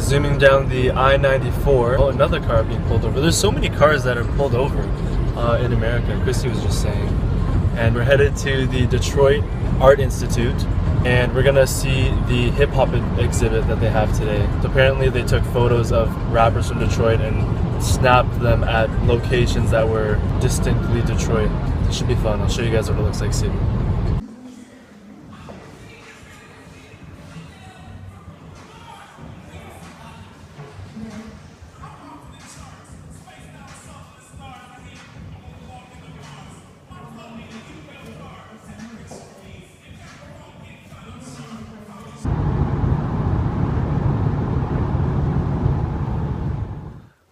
zooming down the I-94. Oh, another car being pulled over. There's so many cars that are pulled over in America, Christy was just saying. And we're headed to the Detroit Art Institute, and we're gonna see the hip-hop exhibit that they have today. So apparently they took photos of rappers from Detroit and snapped them at locations that were distinctly Detroit. It should be fun. I'll show you guys what it looks like soon.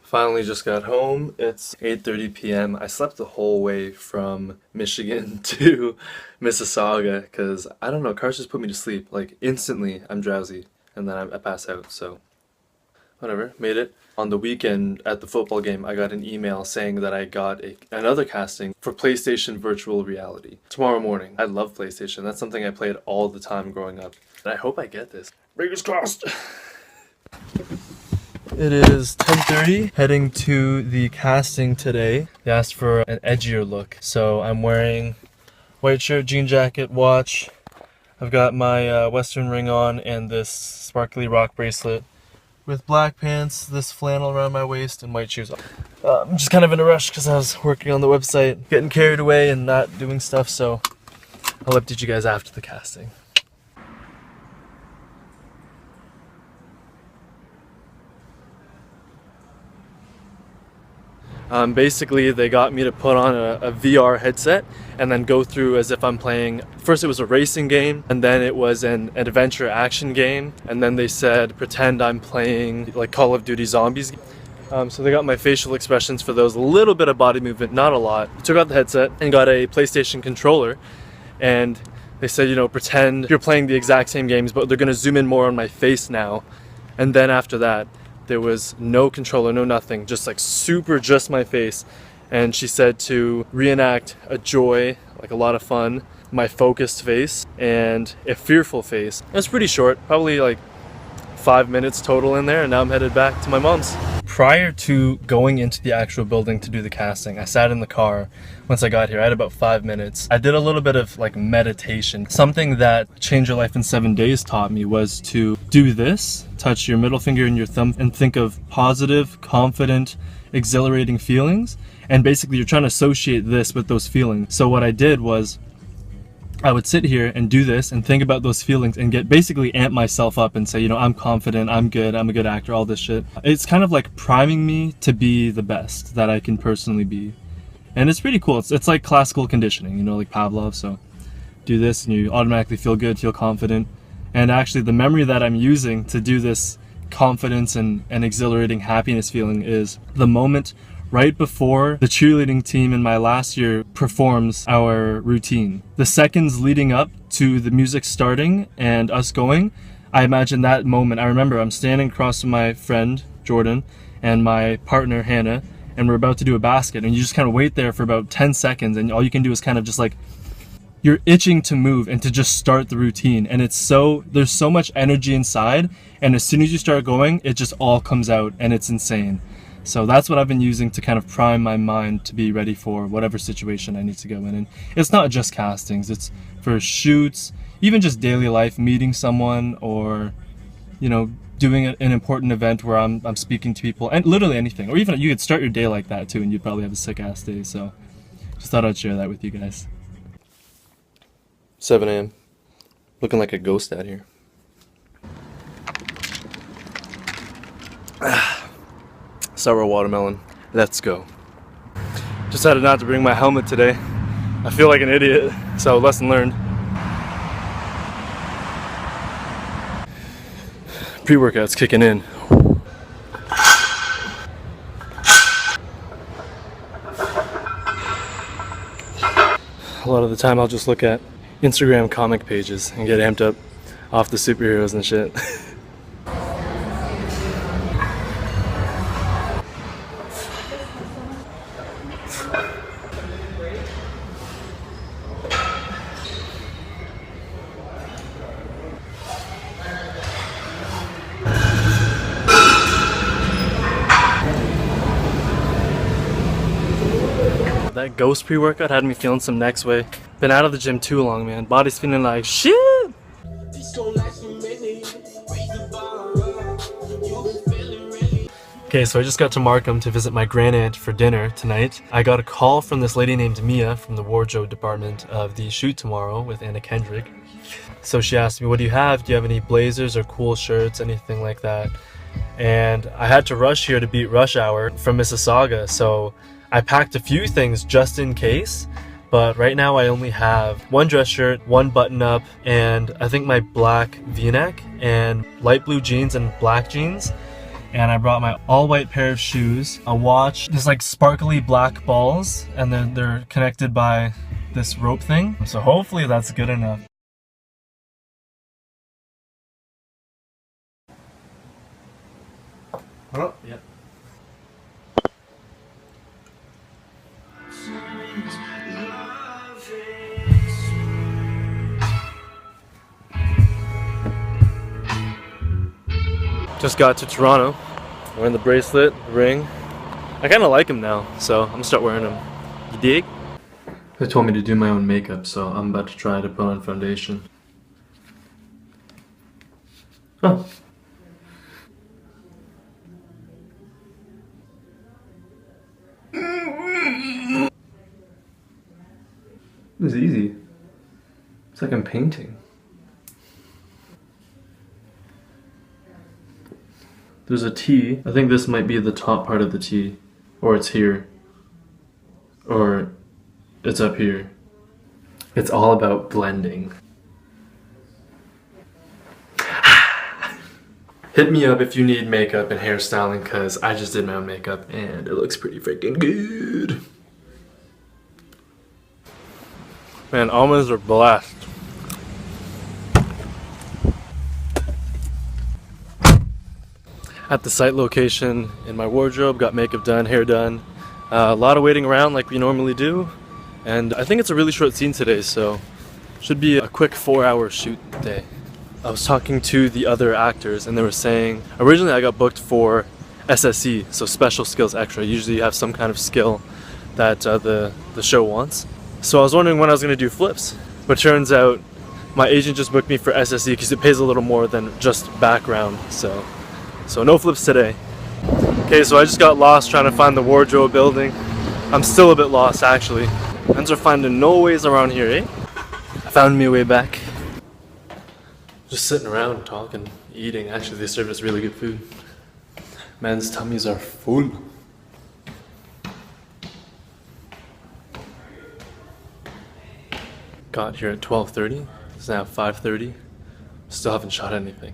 Finally just got home. It's 8:30 p.m. I slept the whole way from Michigan to Mississauga because, I don't know, cars just put me to sleep. Like, instantly I'm drowsy and then I pass out, so whatever, made it. On the weekend at the football game, I got an email saying that I got another casting for PlayStation Virtual Reality tomorrow morning. I love PlayStation. That's something I played all the time growing up. And I hope I get this. Fingers crossed! It is 10:30, heading to the casting today. They asked for an edgier look, so I'm wearing white shirt, jean jacket, watch. I've got my Western ring on and this sparkly rock bracelet with black pants, this flannel around my waist, and white shoes. I'm just kind of in a rush because I was working on the website, getting carried away and not doing stuff, so I'll update you guys after the casting. Basically, they got me to put on a VR headset and then go through as if I'm playing. First it was a racing game, and then it was an adventure action game, and then they said pretend I'm playing like Call of Duty Zombies. So they got my facial expressions for those, a little bit of body movement, not a lot. Took out the headset and got a PlayStation controller, and they said, you know, pretend you're playing the exact same games, but they're gonna zoom in more on my face now. And then after that, there was no controller, no nothing, just like super just my face. And she said to reenact a joy, like a lot of fun, my focused face, and a fearful face. It was pretty short, probably like 5 minutes total in there, and now I'm headed back to my mom's. Prior to going into the actual building to do the casting, I sat in the car. Once I got here, I had about 5 minutes. I did a little bit of like meditation. Something that Change Your Life in 7 Days taught me was to do this, touch your middle finger and your thumb, and think of positive, confident, exhilarating feelings. And basically you're trying to associate this with those feelings. So what I did was I would sit here and do this and think about those feelings and basically amp myself up and say, you know, I'm confident, I'm good, I'm a good actor, all this shit. It's kind of like priming me to be the best that I can personally be. And it's pretty cool. It's like classical conditioning, you know, like Pavlov. So do this and you automatically feel good, feel confident. And actually the memory that I'm using to do this confidence and exhilarating happiness feeling is the moment right before the cheerleading team in my last year performs our routine. The seconds leading up to the music starting and us going, I imagine that moment. I remember I'm standing across from my friend Jordan and my partner Hannah, and we're about to do a basket, and you just kind of wait there for about 10 seconds, and all you can do is kind of just like, you're itching to move and to just start the routine. And it's there's so much energy inside, and as soon as you start going, it just all comes out, and it's insane. So that's what I've been using to kind of prime my mind to be ready for whatever situation I need to go in. And it's not just castings, it's for shoots, even just daily life, meeting someone, or, you know, doing an important event where I'm speaking to people, and literally anything. Or even you could start your day like that too, and you'd probably have a sick ass day. So just thought I'd share that with you guys. 7 a.m. Looking like a ghost out here. Sour watermelon. Let's go. Decided not to bring my helmet today. I feel like an idiot, so lesson learned. Pre-workout's kicking in. A lot of the time I'll just look at Instagram comic pages and get amped up off the superheroes and shit. that ghost pre-workout had me feeling some next way. Been out of the gym too long, man. Body's feeling like shit. Okay, so I just got to Markham to visit my grandaunt for dinner tonight. I got a call from this lady named Mia from the wardrobe department of the shoot tomorrow with Anna Kendrick. So she asked me, what do you have? Do you have any blazers or cool shirts, anything like that? And I had to rush here to beat rush hour from Mississauga, so I packed a few things just in case. But right now I only have one dress shirt, one button up, and I think my black v-neck and light blue jeans and black jeans. And I brought my all white pair of shoes, a watch, there's like sparkly black balls, and then they're connected by this rope thing. So hopefully that's good enough. Oh, yeah. Just got to Toronto. Wearing the bracelet, ring. I kind of like him now, so I'm gonna start wearing them. You dig? They told me to do my own makeup, so I'm about to try to put on foundation. Oh. It's easy. It's like I'm painting. There's a T. I think this might be the top part of the T. Or it's here. Or it's up here. It's all about blending. Hit me up if you need makeup and hairstyling, because I just did my own makeup and it looks pretty freaking good. Man, almonds are blessed. At the site location in my wardrobe, got makeup done, hair done. A lot of waiting around like we normally do. And I think it's a really short scene today, so should be a quick 4-hour shoot day. I was talking to the other actors and they were saying, originally I got booked for SSE, so Special Skills Extra. Usually you have some kind of skill that the show wants. So I was wondering when I was going to do flips, but turns out my agent just booked me for SSE because it pays a little more than just background, so no flips today. Okay, so I just got lost trying to find the wardrobe building. I'm still a bit lost actually. Ends are finding no ways around here, eh? I found me a way back. Just sitting around talking, eating. Actually, they serve us really good food. Man's tummies are full. Got here at 12:30. It's now 5:30. Still haven't shot anything.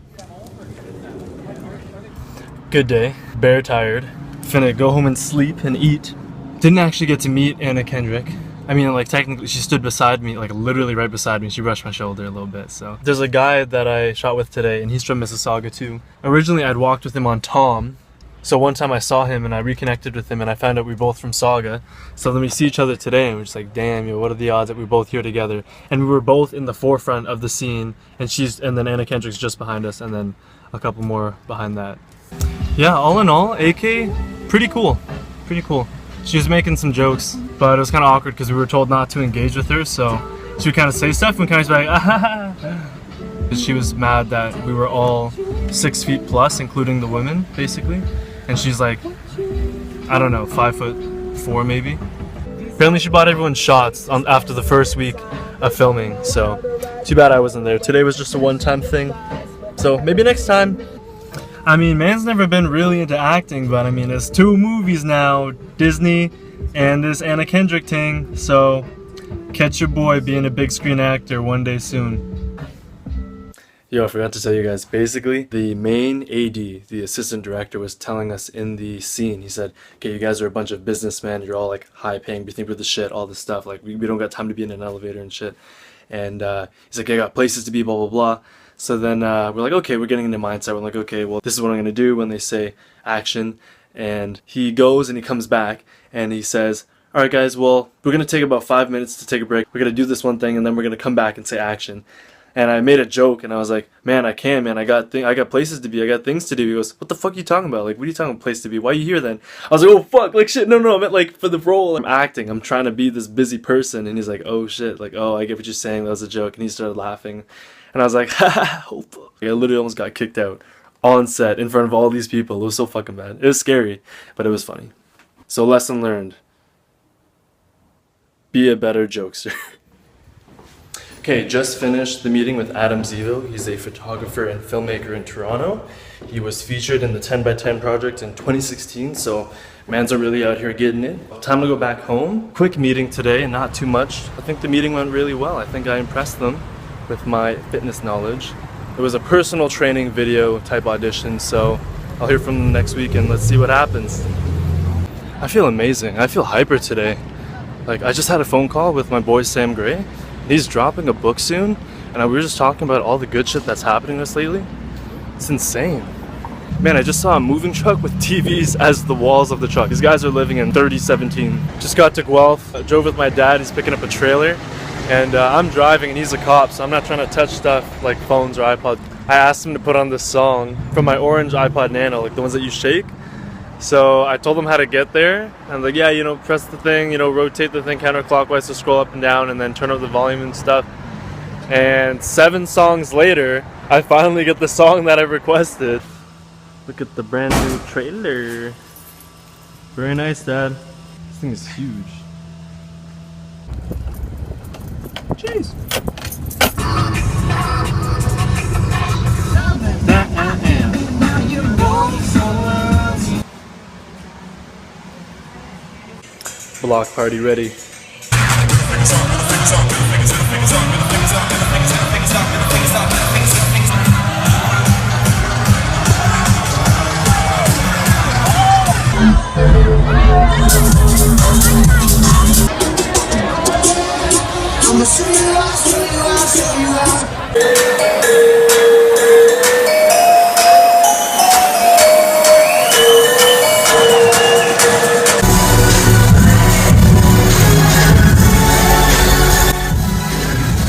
Good day. Bare tired. Finna go home and sleep and eat. Didn't actually get to meet Anna Kendrick. I mean, like, technically she stood beside me, like literally right beside me. She brushed my shoulder a little bit, so. There's a guy that I shot with today and he's from Mississauga too. Originally I'd walked with him on Tom. So one time I saw him and I reconnected with him and I found out we're both from Sauga. So then we see each other today and we're just like, damn, yo, what are the odds that we're both here together? And we were both in the forefront of the scene and then Anna Kendrick's just behind us and then a couple more behind that. Yeah, all in all, AK, pretty cool. Pretty cool. She was making some jokes, but it was kind of awkward because we were told not to engage with her, so she would kind of say stuff and kind of be like, ah ha ha. She was mad that we were all 6 feet plus, including the women, basically. And she's like, I don't know, 5'4" maybe. Apparently she bought everyone shots after the first week of filming, so too bad I wasn't there. Today was just a one-time thing, so maybe next time. I mean, man's never been really into acting, but I mean, there's 2 movies now, Disney and this Anna Kendrick thing, so catch your boy being a big screen actor one day soon. Yo, I forgot to tell you guys, basically, the main AD, the assistant director, was telling us in the scene, he said, okay, you guys are a bunch of businessmen, you're all like high paying, you think we're the shit, all this stuff, like we don't got time to be in an elevator and shit. And he's like, I got places to be, blah, blah, blah. So then we're like, okay, we're getting into mindset. We're like, okay, well, this is what I'm going to do when they say action. And he goes and he comes back and he says, all right, guys, well, we're going to take about 5 minutes to take a break. We're going to do this one thing and then we're going to come back and say action. And I made a joke, and I was like, man, I can't, man. I got places to be. I got things to do. He goes, what the fuck are you talking about? Like, what are you talking about, place to be? Why are you here then? I was like, oh, fuck. Like, shit, no, I meant, like, for the role. I'm acting. I'm trying to be this busy person. And he's like, oh, shit. Like, oh, I get what you're saying. That was a joke. And he started laughing. And I was like, ha, oh, fuck. I literally almost got kicked out on set in front of all these people. It was so fucking bad. It was scary, but it was funny. So, lesson learned. Be a better jokester. Okay, just finished the meeting with Adam Zivo. He's a photographer and filmmaker in Toronto. He was featured in the 10x10 project in 2016, so man's are really out here getting it. Time to go back home. Quick meeting today, not too much. I think the meeting went really well. I think I impressed them with my fitness knowledge. It was a personal training video type audition, so I'll hear from them next week and let's see what happens. I feel amazing. I feel hyper today. Like, I just had a phone call with my boy Sam Gray. He's dropping a book soon, and we were just talking about all the good shit that's happening to us lately. It's insane. Man, I just saw a moving truck with TVs as the walls of the truck. These guys are living in 3017. Just got to Guelph. I drove with my dad. He's picking up a trailer, and I'm driving, and he's a cop, so I'm not trying to touch stuff like phones or iPods. I asked him to put on this song from my orange iPod Nano, like the ones that you shake. So I told them how to get there, and I'm like, yeah, you know, press the thing, you know, rotate the thing counterclockwise to scroll up and down, and then turn up the volume and stuff. And 7 songs later, I finally get the song that I requested. Look at the brand new trailer. Very nice, Dad. This thing is huge. Jeez. Block party ready. I'ma show you out, show you out, show you out.